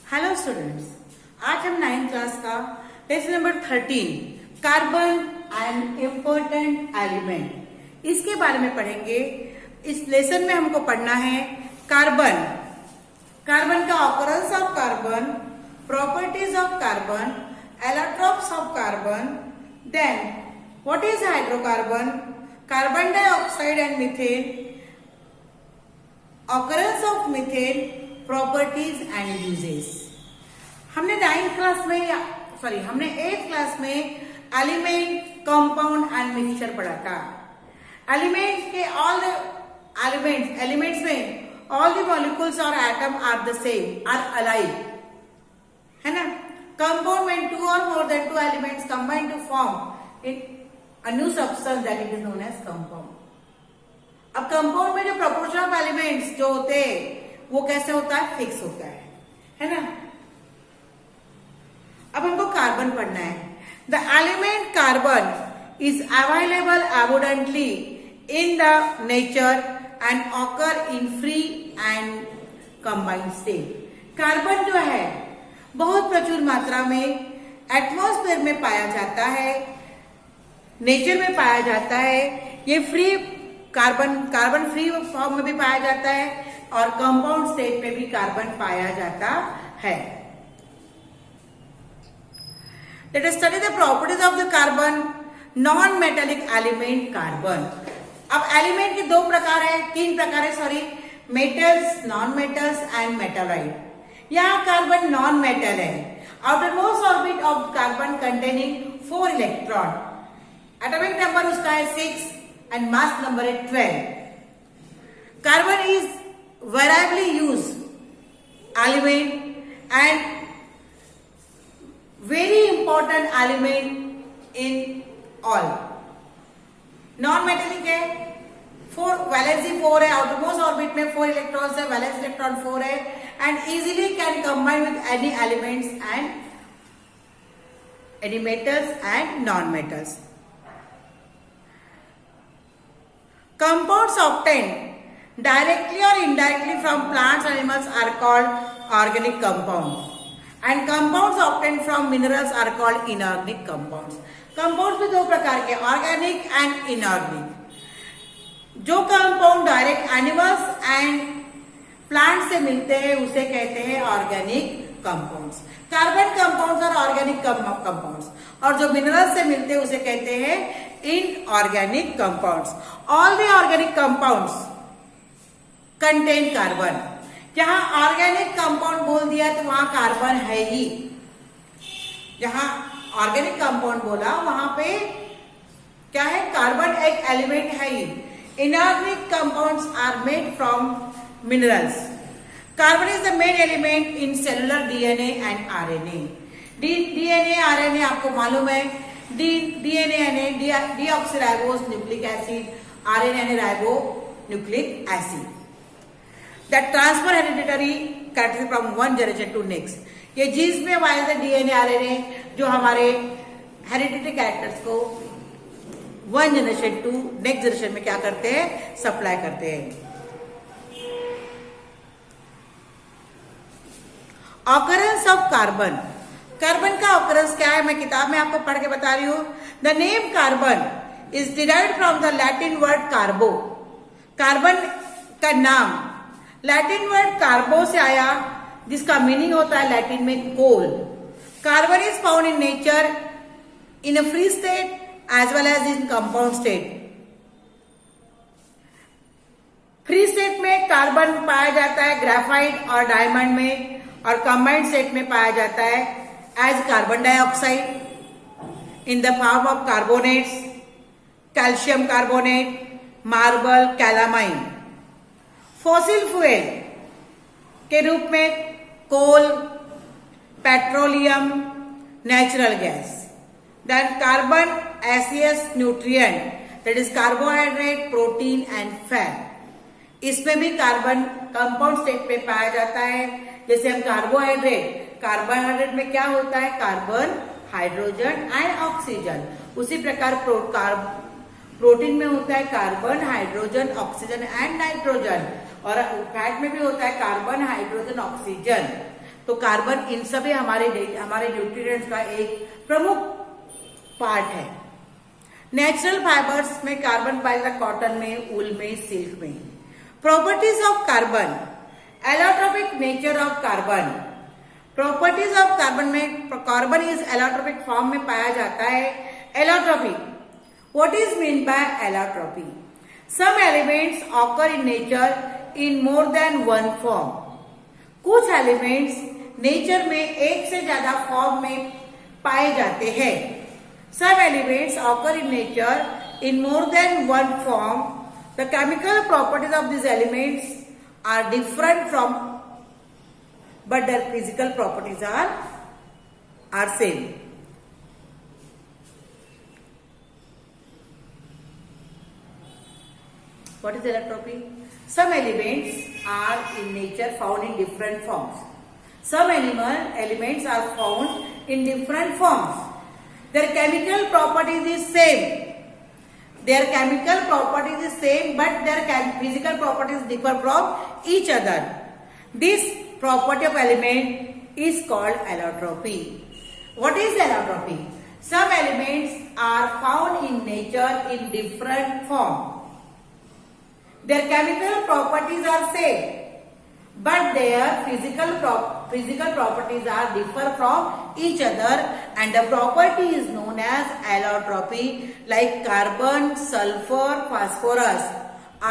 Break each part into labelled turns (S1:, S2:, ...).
S1: Hello students, आज हम 9th class का lesson number 13 carbon and important element इसके बारे में पढ़ेंगे। इस लेसन में हमको पढ़ना है कार्बन, कार्बन का occurrence of carbon, properties of carbon, allotropes of carbon, then what is hydrocarbon, carbon dioxide and methane, occurrence of methane, properties and uses. हमने 8th क्लास में एलिमेंट, कंपाउंड एंड मिक्सचर पढ़ा था। Element के all the elements में all the molecules और atom are the same, are alike, है ना। Compound में 2 or more than 2 elements combine to form in a new substance that it is known as compound. अब compound में जो proportion of elements जो होते हैं वो कैसे होता है, फिक्स होता है ना। अब हमको कार्बन पढ़ना है। The element carbon is available abundantly in the nature and occur in free and combined state। Carbon जो है बहुत प्रचुर मात्रा में एटमॉस्फेयर में पाया जाता है, नेचर में पाया जाता है। ये फ्री कार्बन फ्री फॉर्म में भी पाया जाता है और कंपाउंड स्टेट में भी कार्बन पाया जाता है। Let us study the properties of the carbon, non-metallic element carbon। अब एलिमेंट के 3 प्रकार है, metals, non metals and metalloid. यहाँ कार्बन नॉन मेटल है। Outermost orbit of carbon containing 4 electron, atomic number उसका है 6 एंड मास नंबर है 12। Carbon is variably used element and very important element in all। Non metallic है, 4 valency 4 है, outermost orbit में 4 electrons है, valence electron 4 है and easily can combine with any elements and any metals and non metals. Compounds obtained directly or indirectly from plants and animals are called organic compounds and compounds obtained from minerals are called inorganic compounds। compounds में 2 प्रकार के, organic and inorganic। जो compound direct animals and plant से मिलते हैं उसे कहते हैं ऑर्गेनिक कंपाउंड्स। कार्बन कंपाउंड्स और ऑर्गेनिक कंपाउंड्स, और जो मिनरल्स से मिलते हैं उसे कहते हैं inorganic compounds. All the organic compounds contain carbon. जहां ऑर्गेनिक कंपाउंड बोल दिया तो वहां कार्बन है ही। जहां ऑर्गेनिक कंपाउंड बोला वहां पे क्या है, कार्बन एक एलिमेंट है ही। Inorganic compounds are made from minerals. Carbon is the main element in cellular DNA and RNA. DNA RNA आपको मालूम है, डीएनए यानी डीऑक्सीराइबोस न्यूक्लिक एसिड, आरएनए यानी ribonucleic acid. That transfer hereditary characteristic from one generation to next। ये jeans में wise है DNA RNA जो हमारे हेरिडिटरी कैरेक्टर्स को 1 जनरेशन टू नेक्स्ट जनरेशन में क्या करते हैं, सप्लाई करते हैं। ऑकरेंस ऑफ कार्बन, कार्बन का ऑकरेंस क्या है, मैं किताब में आपको पढ़ के बता रही हूं। The name carbon is derived from the Latin word कार्बो। Carbon का नाम लैटिन वर्ड कार्बो से आया जिसका मीनिंग होता है लैटिन में coal. Carbon is found in nature in a free state as well as in compound state. Free state में carbon पाया जाता है ग्रेफाइट और डायमंड में, और कंबाइंड स्टेट में पाया जाता है as carbon dioxide in the form of carbonates, calcium carbonate, marble, calamine. Fossil fuel के रूप में coal, petroleum, natural gas. Then carbonaceous nutrient that is carbohydrate, protein and fat. इसमें भी कार्बन कंपाउंड स्टेट में पाया जाता है। जैसे हम कार्बोहाइड्रेट में क्या होता है, कार्बन, हाइड्रोजन एंड ऑक्सीजन। उसी प्रकार प्रोटीन में होता है carbon, hydrogen, oxygen and nitrogen, और फैट में भी होता है कार्बन, हाइड्रोजन, ऑक्सीजन। तो कार्बन इन सभी हमारे न्यूट्रिएंट्स का एक प्रमुख पार्ट है। नेचुरल फाइबर्स में कार्बन पाया जाता है कॉटन में, वूल में, सिल्क में। Properties of carbon, allotropic nature of carbon. Properties of carbon में कार्बन इज एलोट्रोपिक फॉर्म में पाया जाता है। Allotropic, what is mean by allotropy? Some elements occur in nature in more than one form. कुछ elements nature में एक से ज्यादा फॉर्म में पाए जाते हैं। Some elements occur in nature in more than one form. The chemical properties of this elements are different from but their physical properties are same. What is allotropy? Some elements are in nature found in different forms. Some elements are found in different forms. Their chemical properties is same. Their chemical properties is same, but their physical properties differ from each other. This property of element is called allotropy. What is allotropy? Some elements are found in nature in different form. Their chemical properties are same, but their physical properties are differ from each other, and the property is known as allotropy. Like carbon, sulfur, phosphorus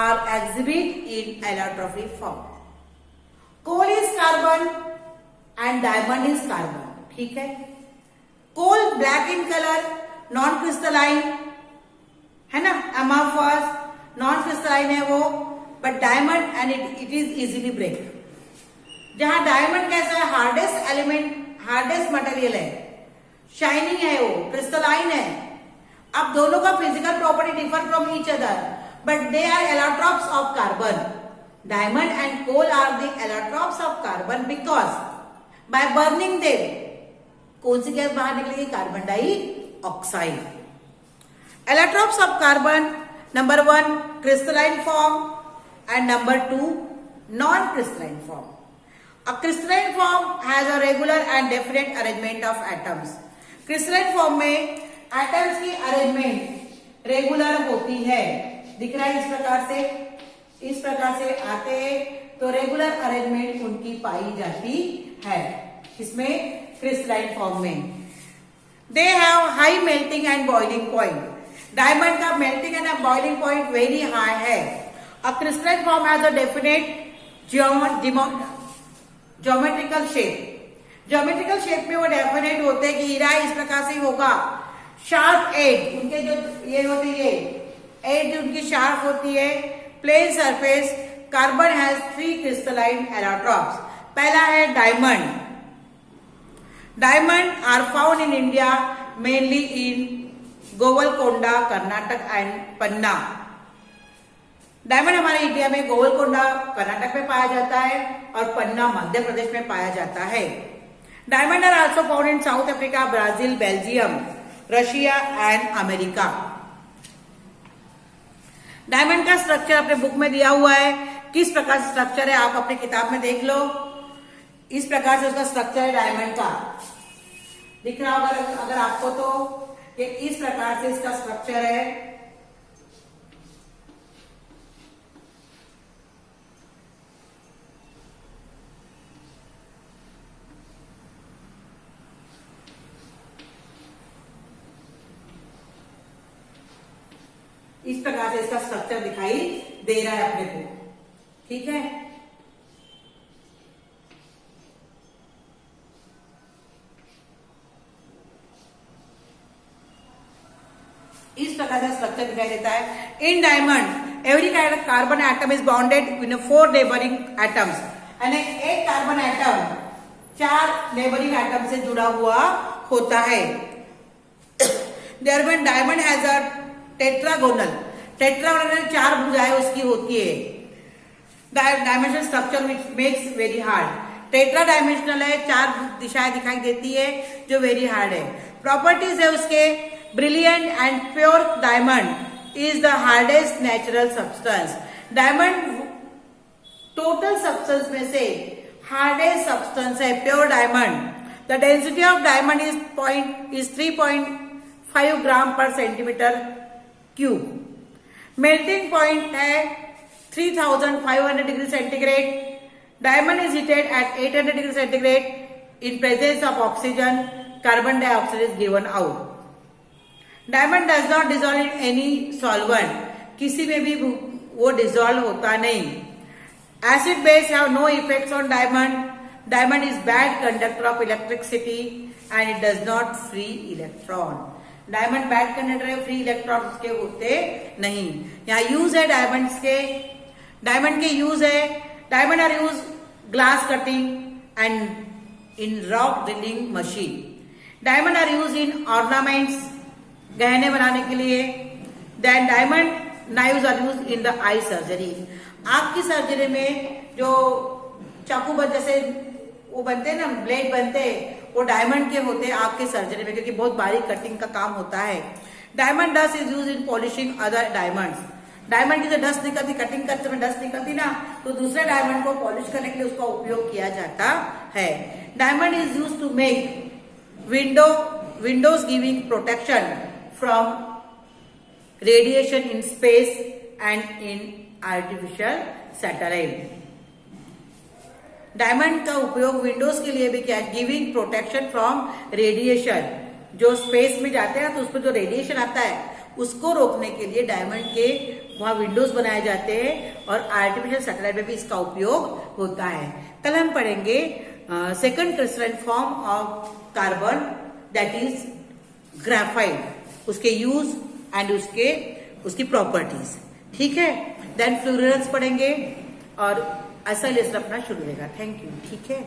S1: are exhibit in allotropy form. Coal is carbon and diamond is carbon. ठीक है, coal black in colour, non crystalline है ना, amorphous, non crystalline है वो, but diamond and it is easily break. जहां diamond कैसा है, hardest element, hardest material है, शाइनिंग है, वो क्रिस्टलाइन है। अब दोनों का physical property differ from each other, but they are allotropes of carbon. Diamond and coal are the allotropes of carbon because by burning them, कौन सी गैस बाहर निकलेगी? Carbon dioxide. Allotropes of carbon, number 1 crystalline form and number 2 non-crystalline form. A crystalline form has a regular and definite arrangement of atoms. Crystalline form में atoms की arrangement regular होती है। दिख रहा है इस प्रकार से आते हैं, तो रेगुलर अरेंजमेंट उनकी पाई जाती है। इसमें क्रिस्टलाइन फॉर्म में they have high melting and boiling point. Diamond का melting and boiling point very high है। A crystalline form has a definite geometrical shape. Geometrical shape में वो डेफिनेट होते हैं कि हीरा इस प्रकार से होगा। शार्प एज उनके जो ये होती है, एज उनकी शार्प होती है। Plane surface, carbon has 3 crystalline allotropes. पहला है diamond. Diamond are found in India mainly in Golconda, Karnataka and Panna. Diamond हमारे इंडिया में गोवलकोंडा कर्नाटक में पाया जाता है और पन्ना मध्य प्रदेश में पाया जाता है। Diamond are also found in South Africa, Brazil, Belgium, Russia and America. Diamond का स्ट्रक्चर अपने बुक में दिया हुआ है। किस प्रकार से स्ट्रक्चर है आप अपने किताब में देख लो। इस प्रकार से उसका स्ट्रक्चर है डायमंड का, दिख रहा होगा अगर आपको, तो ये इस प्रकार से इसका स्ट्रक्चर है। इस प्रकार से इसका स्ट्रक्चर दिखाई दे रहा है अपने को। ठीक है, इस प्रकार से स्ट्रक्चर दिखाई देता है। In diamond every carbon atom is bonded in 4 neighbouring atoms, यानी एक कार्बन एटम 4 नेबरिंग एटम से जुड़ा हुआ होता है। डायमंड हैज अ टेट्रागोनल, 4 भुजाएं उसकी होती है। Dimensional structure which makes very hard. Tetra dimensional है, 4 दिशाएं दिखाई देती है जो वेरी हार्ड है। प्रॉपर्टीज है उसके, brilliant and pure diamond is the hardest natural substance. Diamond total substance में से हार्डेस्ट सब्सटेंस है pure diamond. The density of diamond is 3.5 gram per centimetre cube. Melting point है 3500 degree centigrade. Diamond is heated at 800 degree centigrade in presence of oxygen. Carbon dioxide is given out. Diamond does not dissolve in any solvent, किसी में भी वो dissolve होता नहीं। Acid base have no effects on diamond. Diamond is bad conductor of electricity and it does not free electron. Diamond bad conductor है, free electron उसके होते नहीं। यहाँ यूज है डायमंड्स के, डायमंड के यूज है, diamond are use glass cutting and in rock drilling machine. Diamond are use in ornaments, गहने बनाने के लिए। Then diamond knives are use in the eye surgery. आंख की सर्जरी में जो चाकू जैसे वो बनते हैं ना, ब्लेड बनते हैं, वो डायमंड के होते हैं आंख की सर्जरी में, क्योंकि बहुत बारीक कटिंग का काम होता है। Diamond dust is use in polishing other diamonds. Diamond की जो डस्ट निकलती, कटिंग करते में डस्ट निकलती ना, तो दूसरे डायमंड को पॉलिश करने के लिए उसका उपयोग किया जाता है। Diamond is use to make windows giving protection from radiation in space and in artificial satellite. Diamond का उपयोग विंडोज के लिए भी किया, गिविंग प्रोटेक्शन फ्रॉम रेडिएशन। जो स्पेस में जाते हैं तो उस पर जो रेडिएशन आता है उसको रोकने के लिए डायमंड के वहां विंडोज बनाए जाते हैं, और आर्टिफिशियल सैटेलाइट में भी इसका उपयोग होता है। कल हम पढ़ेंगे second crystalline form of carbon, that is graphite, उसके यूज एंड उसकी प्रॉपर्टीज। ठीक है, देन फ्लोरेंस पढ़ेंगे और ऐसा लेसन अपना शुरू रहेगा। Thank you. ठीक है।